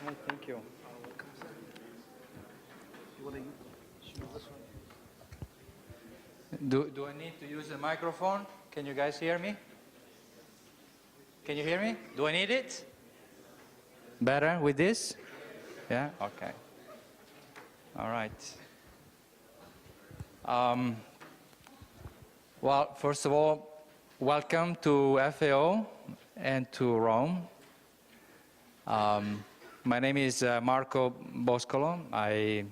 Hi, thank you. Do I need to use a microphone? Can you guys hear me? Can you hear me? Do I need it? Better with this? Yeah? Okay. All right. Well, first of all, welcome to FAO and to Rome. My name is Marco Boscolo. I'm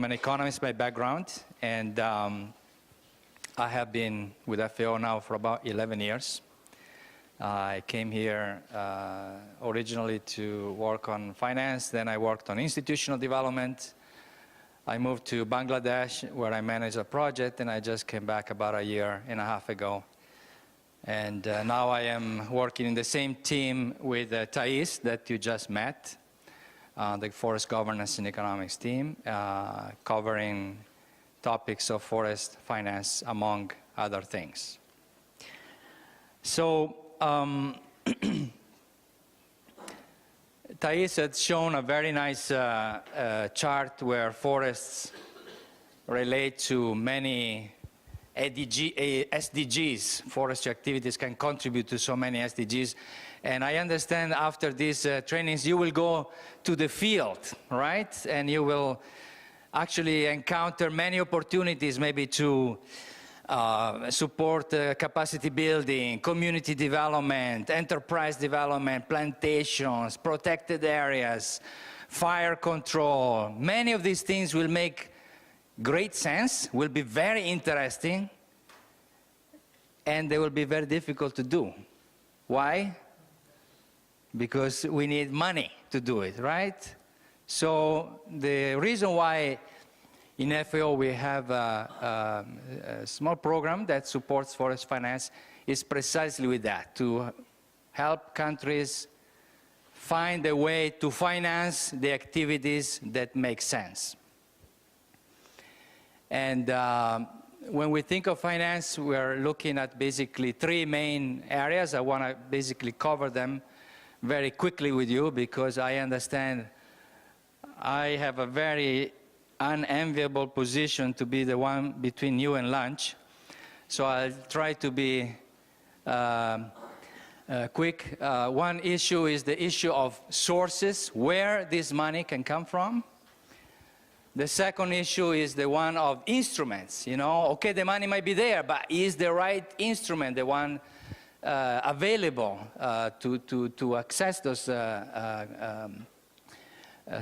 an economist by background, and I have been with FAO now for about 11 years. I came here originally to work on finance, then I worked on institutional development. I moved to Bangladesh, where I managed a project, and I just came back about a year and a half ago. And now I am working in the same team with Thais that you just met, the Forest Governance and Economics team, covering topics of forest finance, among other things. So, Thais had shown a very nice chart where forests relate to many SDGs. Forestry activities can contribute to so many SDGs. And I understand after these trainings you will go to the field, right? And you will actually encounter many opportunities maybe to support capacity building, community development, enterprise development, plantations, protected areas, fire control. Many of these things will make great sense, will be very interesting, and they will be very difficult to do. Why? Because we need money to do it, right? So the reason why in FAO we have a small program that supports forest finance is precisely with that, to help countries find a way to finance the activities that make sense. And when we think of finance, we're looking at basically three main areas. I want to basically cover them very quickly with you because I understand I have a very unenviable position to be the one between you and lunch. So I'll try to be quick. One issue is the issue of sources, where this money can come from. The second issue is the one of instruments. You know, okay, the money might be there, but is the right instrument the one available to access those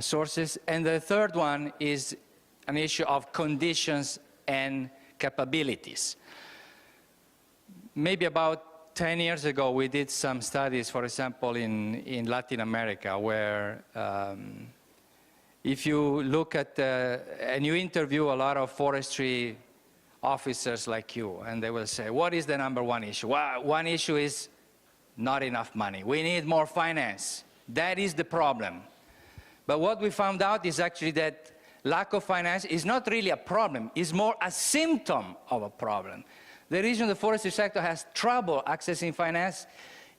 sources? And the third one is an issue of conditions and capabilities. Maybe about 10 years ago, we did some studies, for example, in Latin America, where if you look at, and you interview a lot of forestry officers like you, and they will say, what is the number one issue? Well, one issue is not enough money. We need more finance. That is the problem. But what we found out is actually that lack of finance is not really a problem. It's more a symptom of a problem. The reason the forestry sector has trouble accessing finance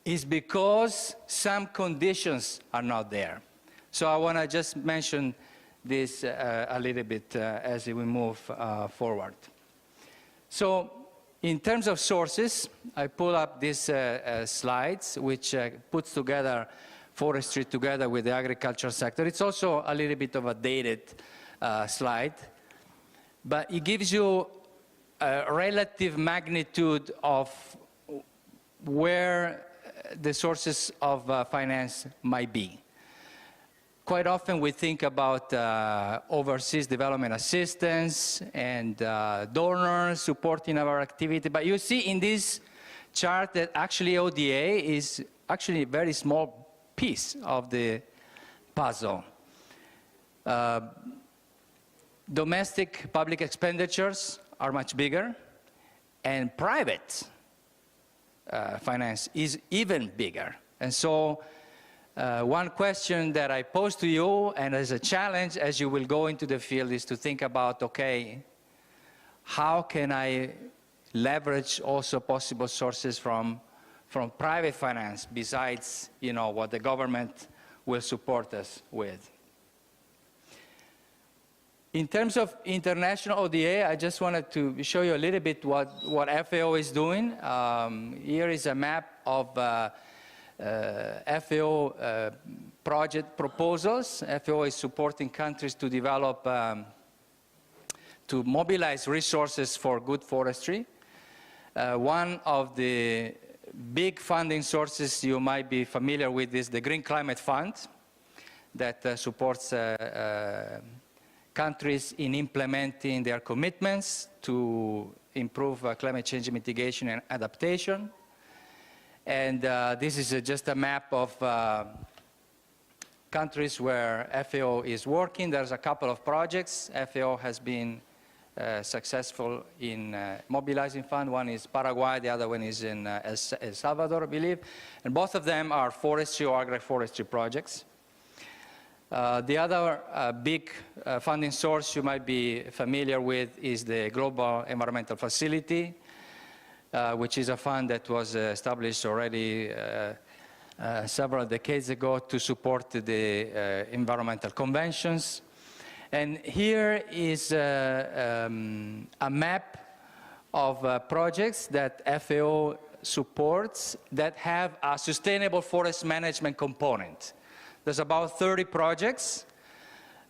is because some conditions are not there. So I want to just mention this a little bit as we move forward. So in terms of sources, I pull up these slides, which puts together forestry together with the agricultural sector. It's also a little bit of a dated slide, but it gives you a relative magnitude of where the sources of finance might be. Quite often we think about overseas development assistance and donors supporting our activity, but you see in this chart that actually ODA is actually a very small piece of the puzzle. Domestic public expenditures are much bigger, and private finance is even bigger. And so one question that I pose to you, and as a challenge as you will go into the field, is to think about, okay, how can I leverage also possible sources from private finance besides, you know, what the government will support us with. In terms of international ODA, I just wanted to show you a little bit what FAO is doing. Here is a map of FAO project proposals. FAO is supporting countries to develop, to mobilize resources for good forestry. One of the big funding sources you might be familiar with is the Green Climate Fund that supports countries in implementing their commitments to improve climate change mitigation and adaptation. And this is just a map of countries where FAO is working. There's a couple of projects. FAO has been successful in mobilizing funds. One is Paraguay, the other one is in El Salvador, I believe. And both of them are forestry or agroforestry projects. The other big funding source you might be familiar with is the Global Environmental Facility, which is a fund that was established already several decades ago to support the environmental conventions. And here is a map of projects that FAO supports that have a sustainable forest management component. There's about 30 projects.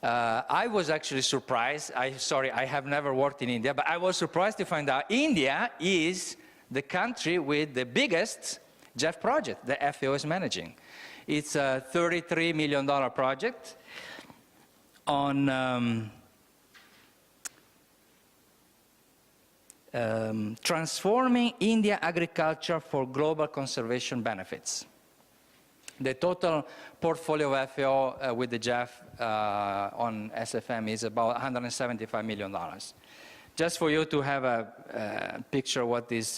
I was actually surprised. Sorry, I have never worked in India, but I was surprised to find out India is the country with the biggest GEF project that FAO is managing. It's a $33 million project on transforming India agriculture for global conservation benefits. The total portfolio of FAO with the GEF on SFM is about $175 million. Just for you to have a picture of what this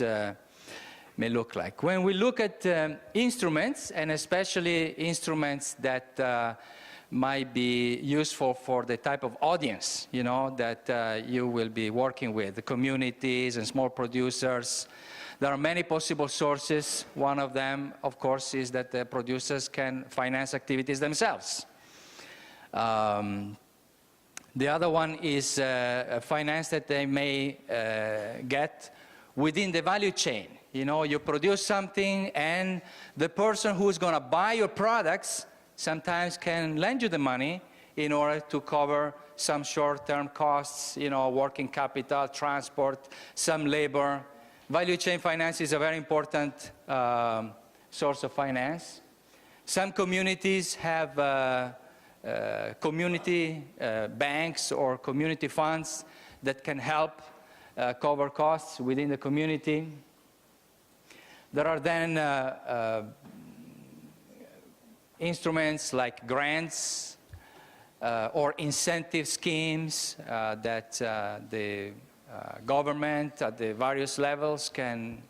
may look like. When we look at instruments, and especially instruments that might be useful for the type of audience, you know, that you will be working with, the communities and small producers. There are many possible sources. One of them, of course, is that the producers can finance activities themselves. The other one is finance that they may get within the value chain. You know, you produce something and the person who's going to buy your products sometimes can lend you the money in order to cover some short-term costs, you know, working capital, transport, some labor. Value chain finance is a very important source of finance. Some communities have community banks or community funds that can help cover costs within the community. There are then instruments like grants or incentive schemes that the government at the various levels can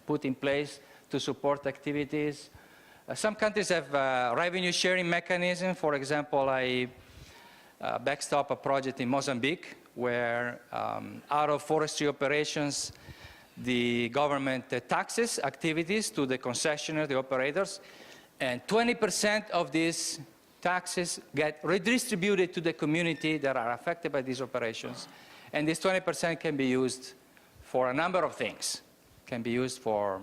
put in place to support activities. Some countries have revenue sharing mechanism. For example, I backstop a project in Mozambique where out of forestry operations, the government taxes activities to the concessionaires, the operators, and 20% of these taxes get redistributed to the community that are affected by these operations. And this 20% can be used for a number of things. It can be used for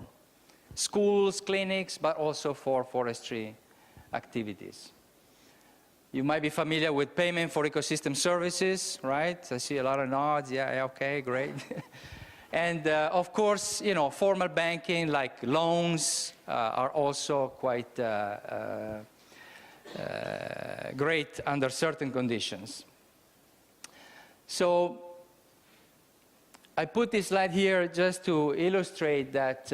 schools, clinics, but also for forestry activities. You might be familiar with payment for ecosystem services, right? I see a lot of nods. Yeah, okay, great. And of course, you know, formal banking like loans are also quite great under certain conditions. So I put this slide here just to illustrate that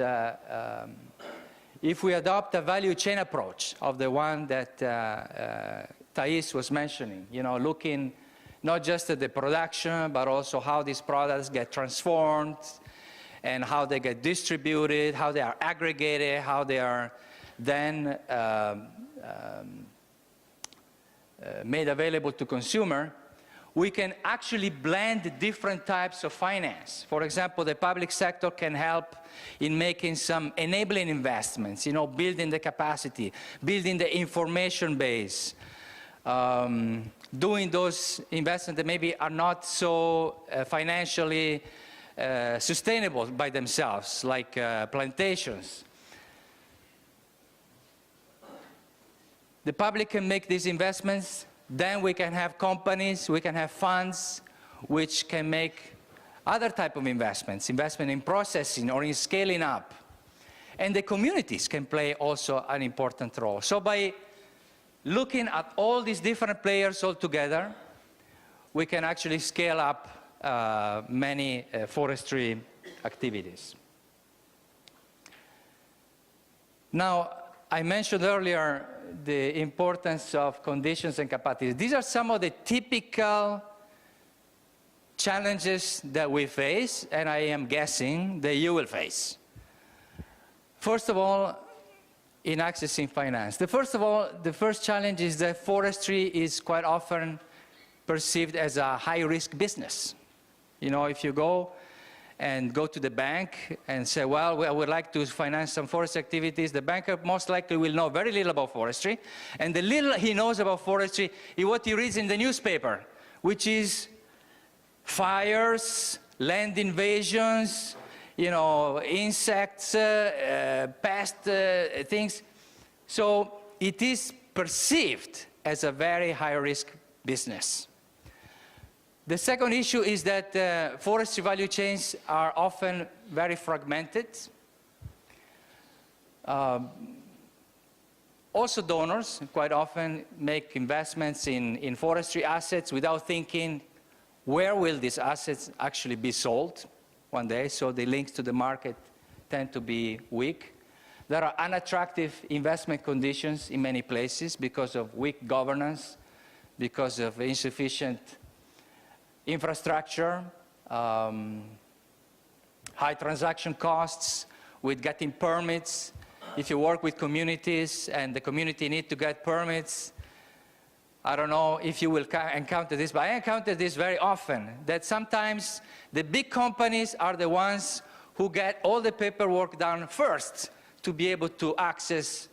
if we adopt a value chain approach of the one that Thais was mentioning, you know, looking not just at the production, but also how these products get transformed and how they get distributed, how they are aggregated, how they are then made available to consumer, we can actually blend different types of finance. For example, the public sector can help in making some enabling investments, you know, building the capacity, building the information base, doing those investments that maybe are not so financially sustainable by themselves, like plantations. The public can make these investments, then we can have companies, we can have funds, which can make other type of investments, investment in processing or in scaling up. And the communities can play also an important role. So by looking at all these different players all together, we can actually scale up many forestry activities. Now, I mentioned earlier the importance of conditions and capacities. These are some of the typical challenges that we face, and I am guessing that you will face. First of all, in accessing finance. The first challenge is that forestry is quite often perceived as a high-risk business. You know, if you go to the bank and say, well, I would like to finance some forest activities, the banker most likely will know very little about forestry, and the little he knows about forestry is what he reads in the newspaper, which is fires, land invasions, you know, insects, pest things. So it is perceived as a very high-risk business. The second issue is that forestry value chains are often very fragmented. Also donors quite often make investments in forestry assets without thinking where will these assets actually be sold one day, so the links to the market tend to be weak. There are unattractive investment conditions in many places because of weak governance, because of insufficient infrastructure, high transaction costs with getting permits. If you work with communities and the community need to get permits, I don't know if you will encounter this, but I encounter this very often, that sometimes the big companies are the ones who get all the paperwork done first to be able to access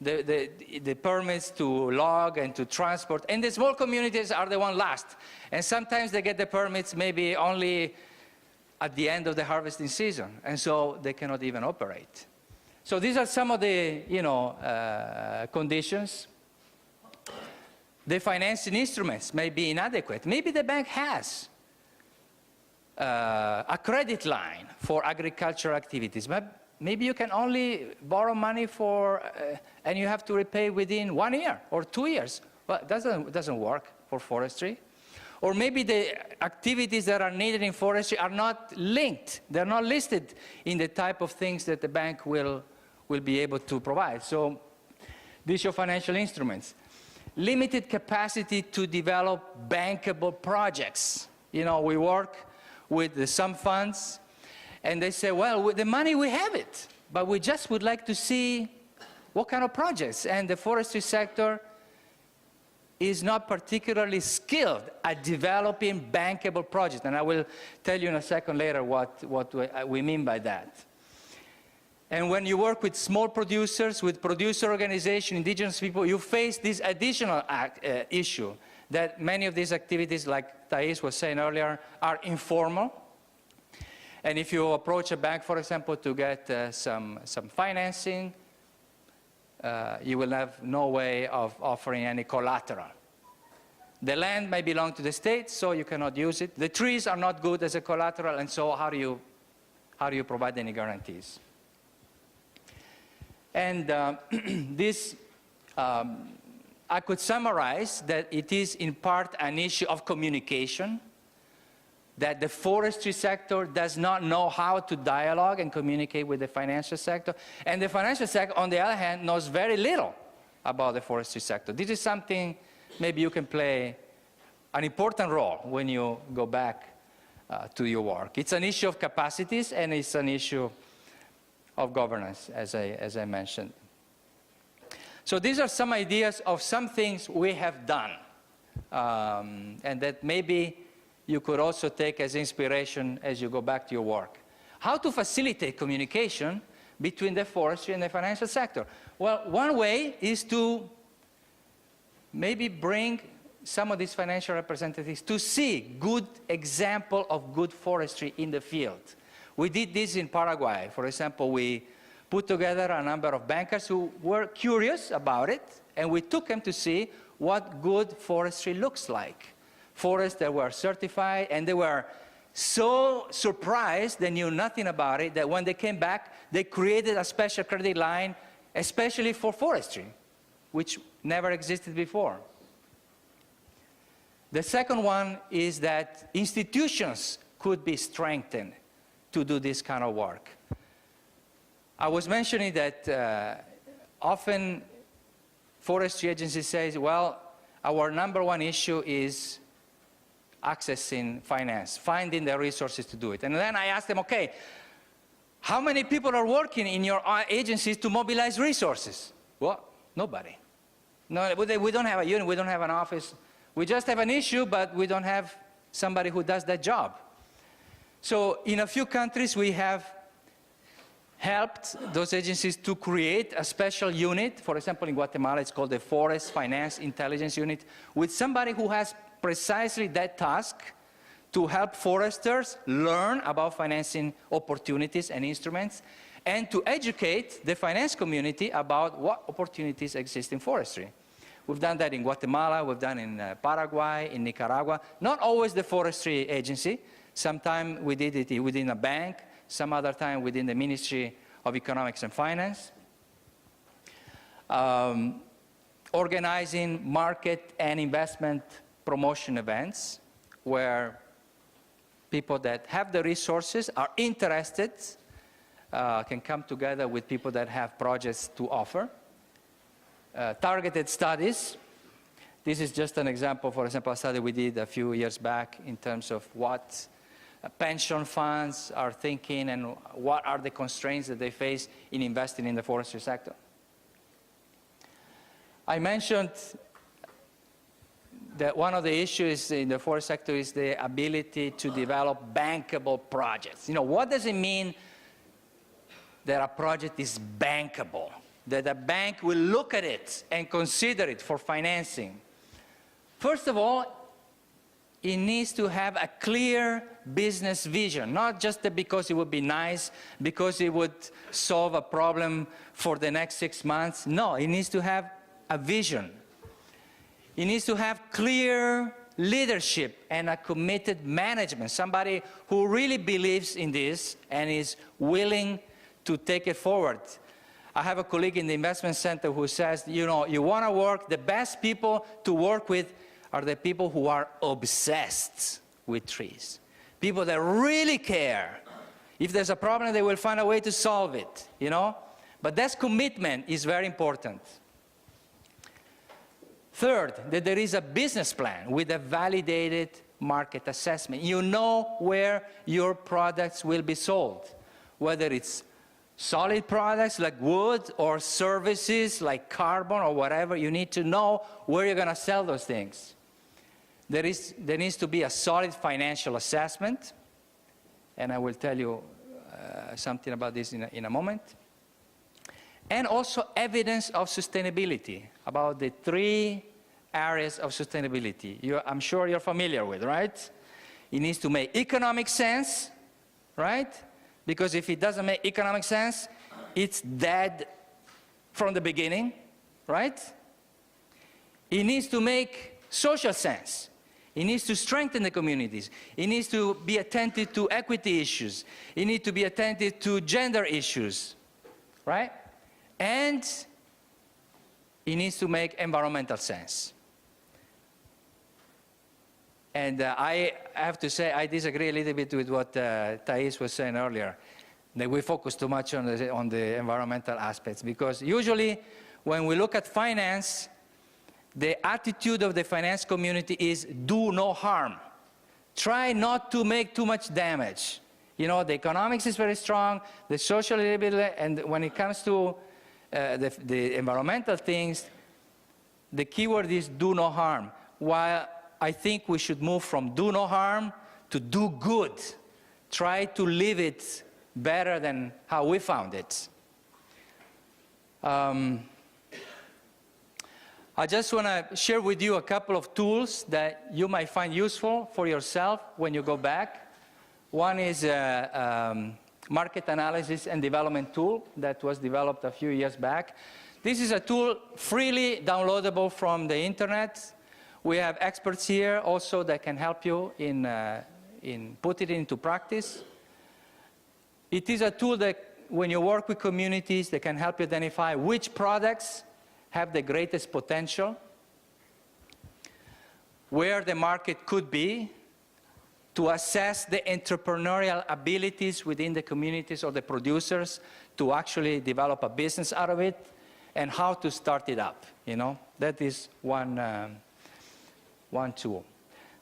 the permits to log and to transport, and the small communities are the one last. And sometimes they get the permits maybe only at the end of the harvesting season, and so they cannot even operate. So these are some of the, you know, conditions. The financing instruments may be inadequate. Maybe the bank has a credit line for agricultural activities, but maybe you can only borrow money for, and you have to repay within 1 year or 2 years. Well, it doesn't work for forestry. Or maybe the activities that are needed in forestry are not linked. They're not listed in the type of things that the bank will be able to provide. So these are financial instruments. Limited capacity to develop bankable projects. You know, we work with some funds, and they say, well, with the money we have it, but we just would like to see what kind of projects. And the forestry sector is not particularly skilled at developing bankable projects. And I will tell you in a second later what we mean by that. And when you work with small producers, with producer organizations, indigenous people, you face this additional issue that many of these activities, like Thais was saying earlier, are informal. And if you approach a bank, for example, to get some financing, you will have no way of offering any collateral. The land may belong to the state, so you cannot use it. The trees are not good as a collateral, and so how do you provide any guarantees? And this, I could summarize that it is in part an issue of communication, that the forestry sector does not know how to dialogue and communicate with the financial sector. And the financial sector, on the other hand, knows very little about the forestry sector. This is something maybe you can play an important role when you go back to your work. It's an issue of capacities, and it's an issue of governance, as I mentioned. So these are some ideas of some things we have done and that maybe you could also take as inspiration as you go back to your work. How to facilitate communication between the forestry and the financial sector? Well, one way is to maybe bring some of these financial representatives to see good example of good forestry in the field. We did this in Paraguay. For example, we put together a number of bankers who were curious about it, and we took them to see what good forestry looks like. Forests that were certified, and they were so surprised, they knew nothing about it, that when they came back, they created a special credit line, especially for forestry, which never existed before. The second one is that institutions could be strengthened to do this kind of work. I was mentioning that often forestry agencies say, well, our number one issue is accessing finance, finding the resources to do it. And then I asked them, okay, how many people are working in your agencies to mobilize resources? Well, nobody. No, we don't have a unit, we don't have an office. We just have an issue, but we don't have somebody who does that job. So in a few countries, we have helped those agencies to create a special unit. For example, in Guatemala, it's called the Forest Finance Intelligence Unit, with somebody who has precisely that task to help foresters learn about financing opportunities and instruments, and to educate the finance community about what opportunities exist in forestry. We've done that in Guatemala, we've done in Paraguay, in Nicaragua. Not always the forestry agency. Sometimes we did it within a bank, some other time within the Ministry of Economics and Finance. Organizing market and investment promotion events where people that have the resources, are interested, can come together with people that have projects to offer. Targeted studies. This is just an example, for example, a study we did a few years back in terms of what pension funds are thinking and what are the constraints that they face in investing in the forestry sector. I mentioned that one of the issues in the forest sector is the ability to develop bankable projects. You know, what does it mean that a project is bankable? That a bank will look at it and consider it for financing. First of all, it needs to have a clear business vision, not just because it would be nice, because it would solve a problem for the next 6 months. No, it needs to have a vision. It needs to have clear leadership and a committed management, somebody who really believes in this and is willing to take it forward. I have a colleague in the investment center who says, you know, you want to work, the best people to work with are the people who are obsessed with trees. People that really care. If there's a problem, they will find a way to solve it, you know? But that commitment is very important. Third, that there is a business plan with a validated market assessment. You know where your products will be sold, whether it's solid products like wood or services like carbon or whatever. You need to know where you're going to sell those things. There needs to be a solid financial assessment, and I will tell you something about this in a moment. And also evidence of sustainability, about the 3 areas of sustainability. I'm sure you're familiar with, right? It needs to make economic sense, right? Because if it doesn't make economic sense, it's dead from the beginning, right? It needs to make social sense. It needs to strengthen the communities. It needs to be attentive to equity issues. It needs to be attentive to gender issues, right? And it needs to make environmental sense. And I have to say, I disagree a little bit with what Thais was saying earlier, that we focus too much on the environmental aspects, because usually when we look at finance, the attitude of the finance community is do no harm. Try not to make too much damage. You know, the economics is very strong, the social a little bit, and when it comes to the environmental things, the keyword is do no harm. While I think we should move from do no harm to do good. Try to live it better than how we found it. I just want to share with you a couple of tools that you might find useful for yourself when you go back. One is a market analysis and development tool that was developed a few years back. This is a tool freely downloadable from the internet. We have experts here also that can help you in put it into practice. It is a tool that when you work with communities, they can help you identify which products have the greatest potential, where the market could be, to assess the entrepreneurial abilities within the communities or the producers to actually develop a business out of it, and how to start it up. That is one tool.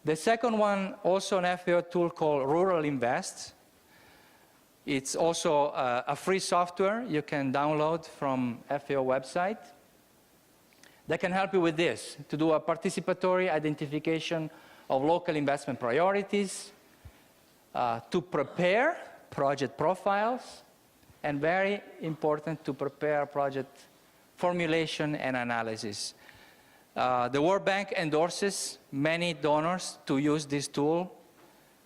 The second one, also an FAO tool called Rural Invest. It's also a free software you can download from FAO website that can help you with this, to do a participatory identification of local investment priorities, to prepare project profiles, and very important, to prepare project formulation and analysis. The World Bank endorses many donors to use this tool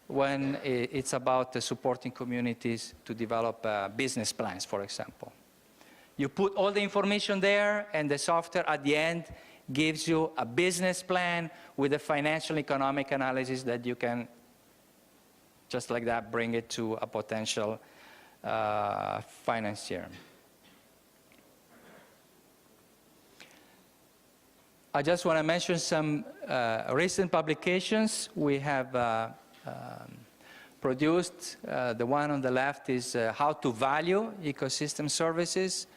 when it's about supporting communities to develop business plans, for example. You put all the information there, and the software at the end gives you a business plan with a financial economic analysis that you can, just like that, bring it to a potential financier. I just want to mention some recent publications. We have produced, the one on the left is how to value ecosystem services.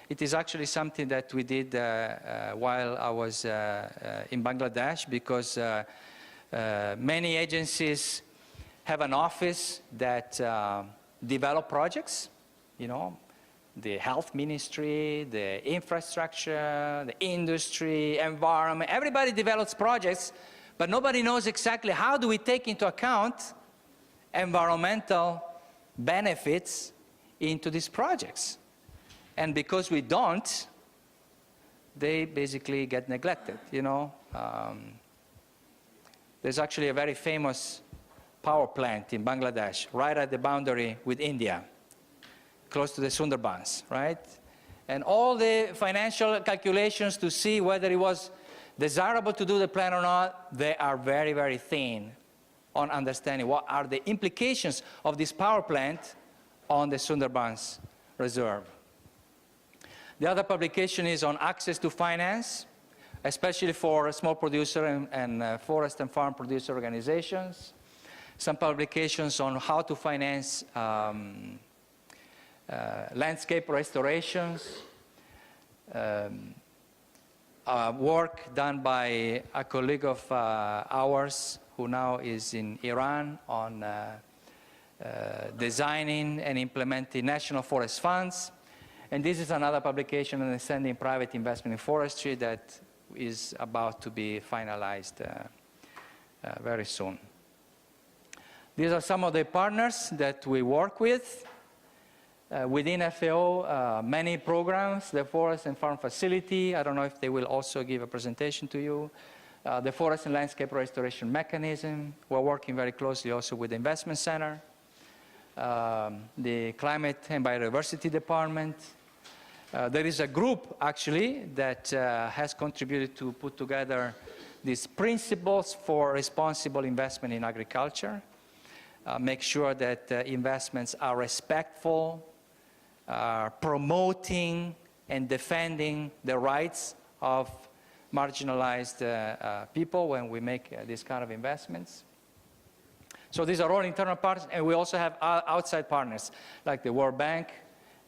It is actually something that we did while I was in Bangladesh, because many agencies have an office that develop projects, the health ministry, the infrastructure, the industry, environment. Everybody develops projects, but nobody knows exactly how do we take into account environmental benefits into these projects. And because we don't, they basically get neglected, There's actually a very famous power plant in Bangladesh, right at the boundary with India, close to the Sundarbans, right? And all the financial calculations to see whether it was desirable to do the plan or not, they are very, very thin on understanding what are the implications of this power plant on the Sundarbans reserve. The other publication is on access to finance, especially for small producer and forest and farm producer organizations. Some publications on how to finance landscape restorations. Work done by a colleague of ours who now is in Iran on designing and implementing national forest funds. And this is another publication on extending private investment in forestry that is about to be finalized very soon. These are some of the partners that we work with. Within FAO, many programs, the Forest and Farm Facility, I don't know if they will also give a presentation to you. The Forest and Landscape Restoration Mechanism, we're working very closely also with the Investment Center. The Climate and Biodiversity Department. There is a group, actually, that has contributed to put together these principles for responsible investment in agriculture. Make sure that investments are respectful, promoting and defending the rights of marginalized people when we make these kind of investments. So these are all internal partners, and we also have outside partners, like the World Bank,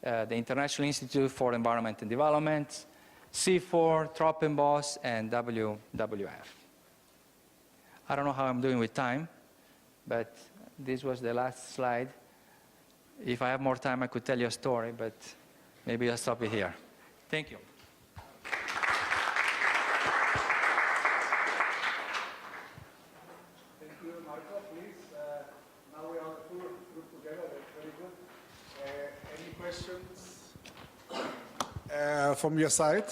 the International Institute for Environment and Development, C4, Tropenbos, and WWF. I don't know how I'm doing with time, but this was the last slide. If I have more time, I could tell you a story, but maybe I'll stop it here. Thank you. from your side.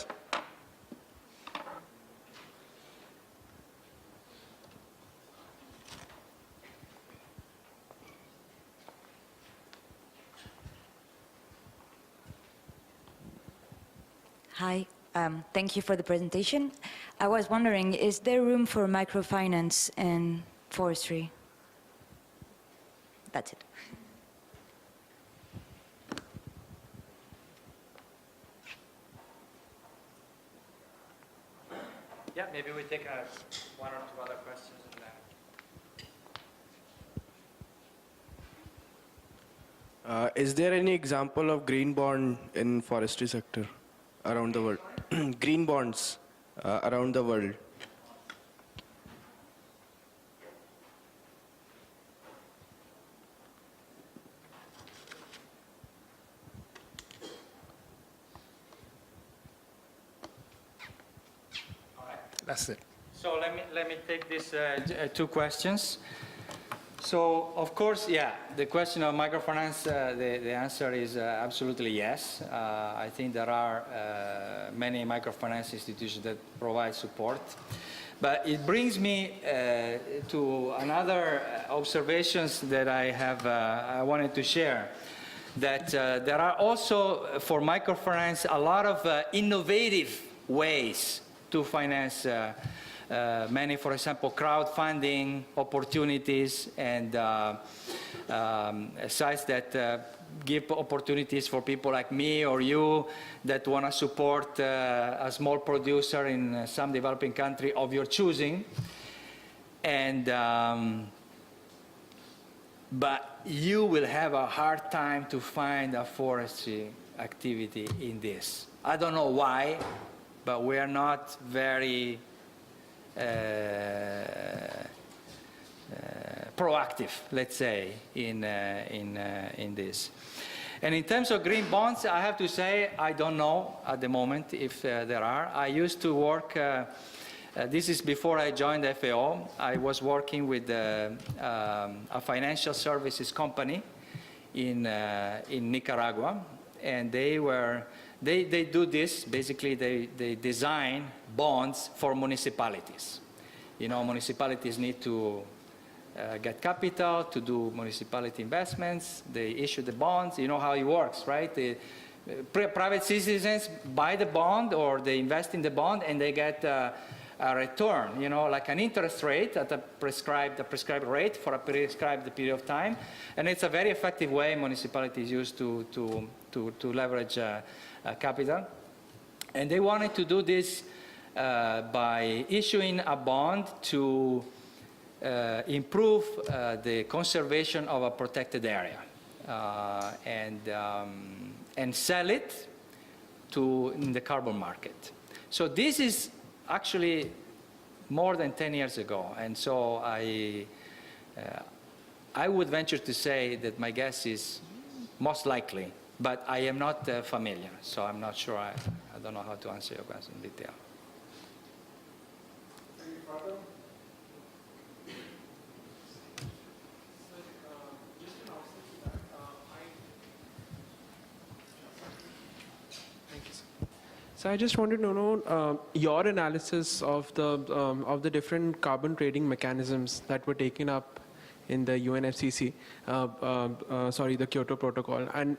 Hi, thank you for the presentation. I was wondering, is there room for microfinance in forestry? That's it. Yeah, maybe we take one or two other questions and then. Is there any example of green bond in forestry sector around the world? Green bonds around the world. That's it. So let me take these two questions. So of course, yeah, the question of microfinance, the answer is absolutely yes. I think there are many microfinance institutions that provide support. But it brings me to another observations that I have I wanted to share. That there are also for microfinance a lot of innovative ways to finance many, for example, crowdfunding opportunities and sites that give opportunities for people like me or you that want to support a small producer in some developing country of your choosing. And but you will have a hard time to find a forestry activity in this. I don't know why, but we are not very proactive, let's say, in this. And in terms of green bonds, I have to say I don't know at the moment if there are. I used to work, this is before I joined FAO, I was working with a financial services company in Nicaragua, and they do this, basically they design bonds for municipalities. You know, municipalities need to get capital to do municipality investments. They issue the bonds. You know how it works, right? The private citizens buy the bond or they invest in the bond and they get a return, you know, like an interest rate at a prescribed rate for a prescribed period of time. And it's a very effective way municipalities use to leverage capital. And they wanted to do this by issuing a bond to improve the conservation of a protected area and sell it in the carbon market. So this is actually more than 10 years ago, and so I would venture to say that my guess is most likely, but I am not familiar, so I'm not sure. I don't know how to answer your question in detail. So I just wanted to know your analysis of the different carbon trading mechanisms that were taken up in the UNFCCC, the Kyoto Protocol, and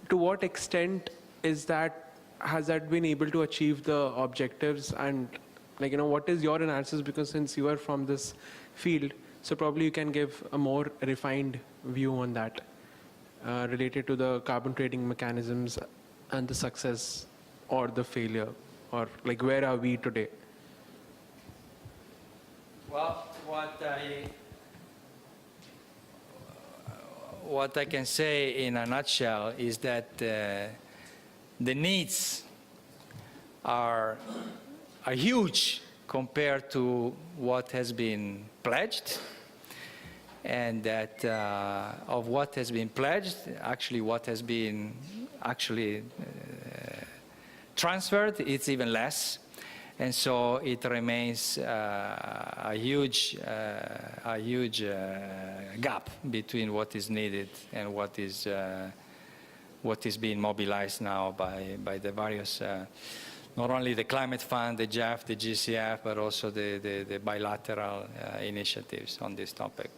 to what extent has that been able to achieve the objectives, and what is your analysis, because since you are from this field, so probably you can give a more refined view on that related to the carbon trading mechanisms and the success or the failure, or where are we today? Well, what I can say in a nutshell is that the needs are huge compared to what has been pledged, and that of what has been pledged, actually what has been transferred, it's even less, and so it remains a huge gap between what is needed and what is what is being mobilized now by the various, not only the Climate Fund, the JEF, the GCF, but also the bilateral initiatives on this topic.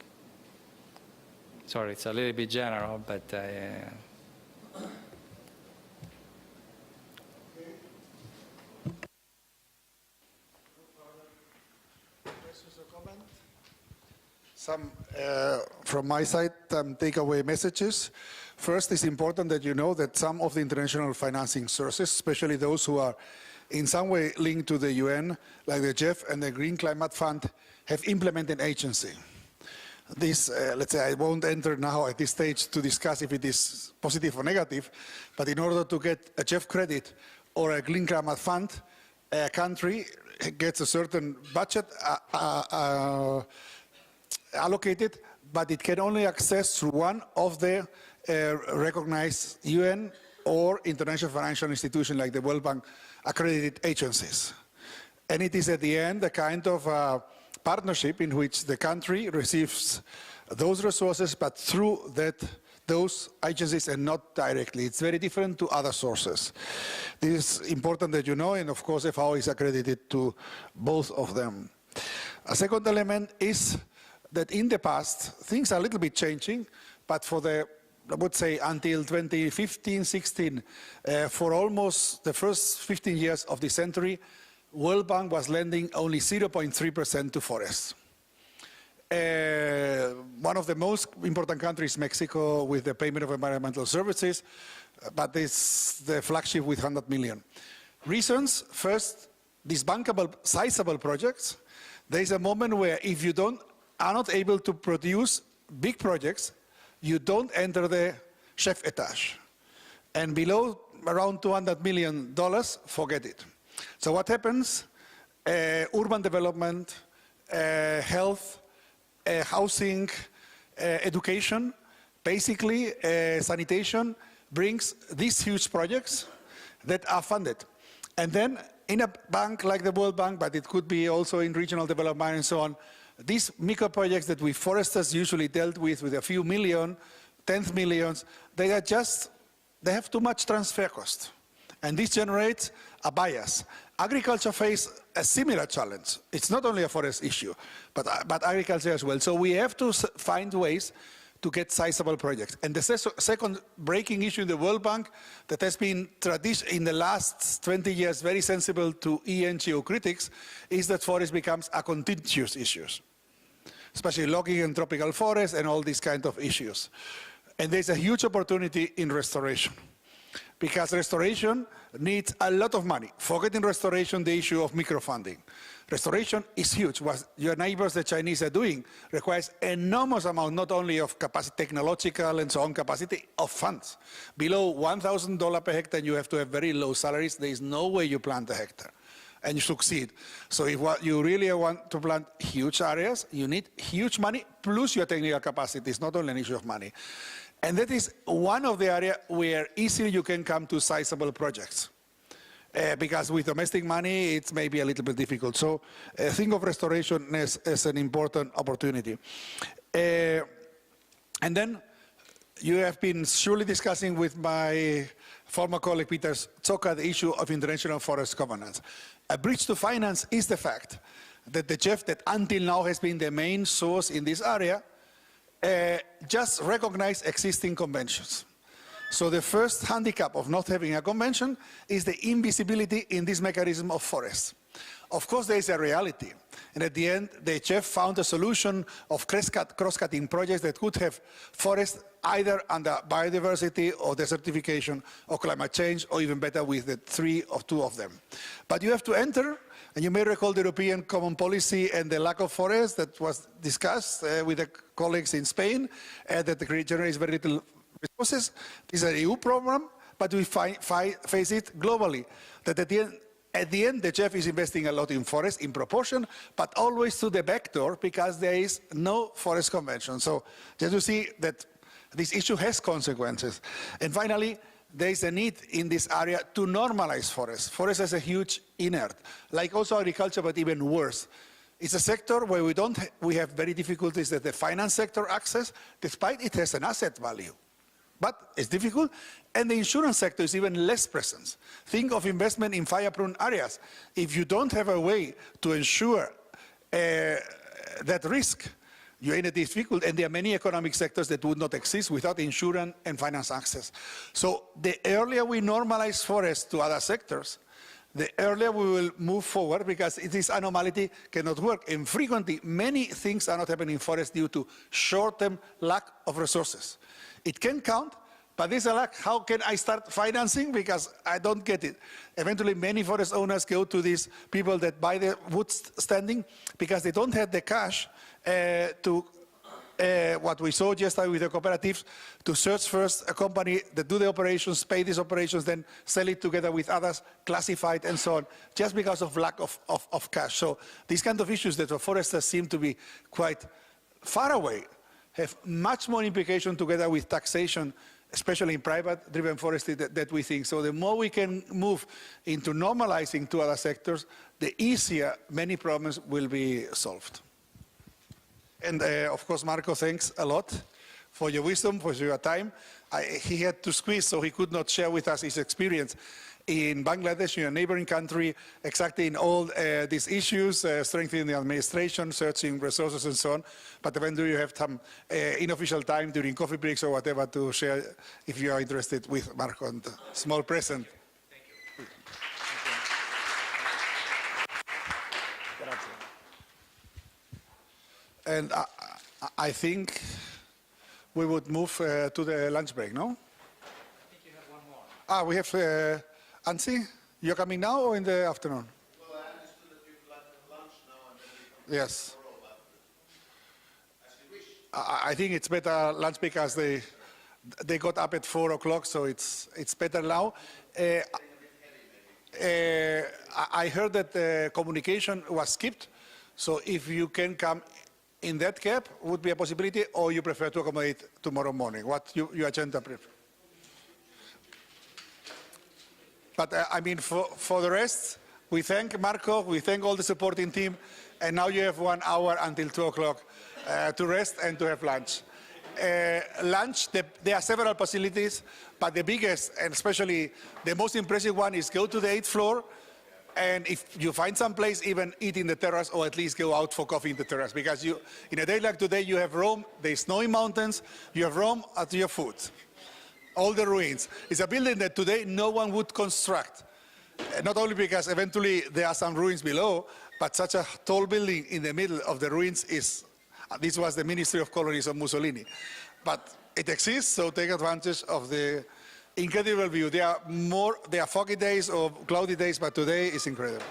Sorry, it's a little bit general, but Some, from my side, takeaway messages. First, it's important that you know that some of the international financing sources, especially those who are in some way linked to the UN, like the JEF and the Green Climate Fund, have implemented agency. This, let's say, I won't enter now at this stage to discuss if it is positive or negative, but in order to get a JEF credit or a Green Climate Fund, a country gets a certain budget allocated, but it can only access through one of the recognized UN or international financial institution like the World Bank accredited agencies. And it is at the end a kind of partnership in which the country receives those resources, but through those agencies and not directly. It's very different to other sources. This is important that you know, and of course FAO is accredited to both of them. A second element is that in the past, things are a little bit changing, but for the, I would say, until 2015, 16, for almost the first 15 years of the century, World Bank was lending only 0.3% to forests. One of the most important countries, Mexico, with the payment of environmental services, but it's the flagship with 100 million. Reasons, first, these bankable, sizable projects, there is a moment where if you are not able to produce big projects, you don't enter the chef étage. And below around $200 million, forget it. So what happens? Urban development, health, housing, education, basically sanitation brings these huge projects that are funded. And then in a bank like the World Bank, but it could be also in regional development and so on, these micro projects that we foresters usually dealt with a few million, tens millions, they have too much transfer cost. And this generates a bias. Agriculture faces a similar challenge. It's not only a forest issue, but agriculture as well. So we have to find ways to get sizable projects. And the second breaking issue in the World Bank that has been in the last 20 years very sensible to NGO critics is that forest becomes a contentious issue, especially logging and tropical forests and all these kind of issues. And there's a huge opportunity in restoration, because restoration needs a lot of money. Forget in restoration the issue of microfunding. Restoration is huge. What your neighbors, the Chinese, are doing requires enormous amount, not only of capacity, technological and so on capacity, of funds. Below $1,000 per hectare, you have to have very low salaries. There is no way you plant a hectare and you succeed. So if what you really want to plant huge areas, you need huge money plus your technical capacity. It's not only an issue of money. And that is one of the areas where easily you can come to sizable projects. Because with domestic money, it's maybe a little bit difficult. So think of restoration as an important opportunity. And then you have been surely discussing with my former colleague Peter Zoka the issue of international forest governance. A bridge to finance is the fact that the JEF, that until now has been the main source in this area, just recognize existing conventions. So the first handicap of not having a convention is the invisibility in this mechanism of forests. Of course, there is a reality. And at the end, the JEF found a solution of cross-cutting projects that could have forests either under biodiversity or desertification or climate change, or even better with the two of them. But you have to enter, and you may recall the European Common Policy and the lack of forests that was discussed with the colleagues in Spain, that generates very little resources. This is an EU problem, but we face it globally. That at the end, the JEF is investing a lot in forests in proportion, but always to the back door because there is no forest convention. So just to see that this issue has consequences. And finally, there is a need in this area to normalize forests. Forest is a huge inert, like also agriculture, but even worse. It's a sector where we have very difficulties that the finance sector access, despite it has an asset value. but it's difficult. And the insurance sector is even less present. Think of investment in fire-prone areas. If you don't have a way to ensure that risk, you're in a difficult, and there are many economic sectors that would not exist without insurance and finance access. So the earlier we normalize forests to other sectors, the earlier we will move forward, because this anomaly cannot work. And frequently, many things are not happening in forests due to short-term lack of resources. It can count, but there's a lack. How can I start financing? Because I don't get it. Eventually, many forest owners go to these people that buy the wood standing because they don't have the cash to what we saw yesterday with the cooperatives, to search first a company that do the operations, pay these operations, then sell it together with others, classified and so on, just because of lack of cash. So these kind of issues that for foresters seem to be quite far away have much more implication together with taxation, especially in private-driven forestry, that we think. So the more we can move into normalizing to other sectors, the easier many problems will be solved. And of course, Marco, thanks a lot for your wisdom, for your time. He had to squeeze, so he could not share with us his experience in Bangladesh, in a neighboring country, exactly in all these issues, strengthening the administration, searching resources and so on. But eventually you have some unofficial time during coffee breaks or whatever to share, if you are interested, with Marco, and a small present. Thank you. And I think we would move to the lunch break, no? I think you have one more. We have Ansi, you're coming now or in the afternoon? Well, I understood that you plan lunch now and then we come Yes. tomorrow, but as you wish. I think it's better lunch because they got up at 4 o'clock, so it's better now. I heard that the communication was skipped, so if you can come in that cab, would be a possibility, or you prefer to accommodate tomorrow morning? What your agenda prefer? But I mean, for the rest, we thank Marco, we thank all the supporting team, and now you have 1 hour until 2 o'clock to rest and to have lunch. Lunch, there are several facilities, but the biggest, and especially the most impressive one, is go to the 8th floor, and if you find some place, even eat in the terrace, or at least go out for coffee in the terrace, because you, in a day like today, you have Rome, there's snowy mountains, you have Rome at your foot. All the ruins. It's a building that today no one would construct. Not only because eventually there are some ruins below, but such a tall building in the middle of the ruins is, this was the Ministry of Colonies of Mussolini. But it exists, so take advantage of the incredible view. There are foggy days or cloudy days, but today is incredible.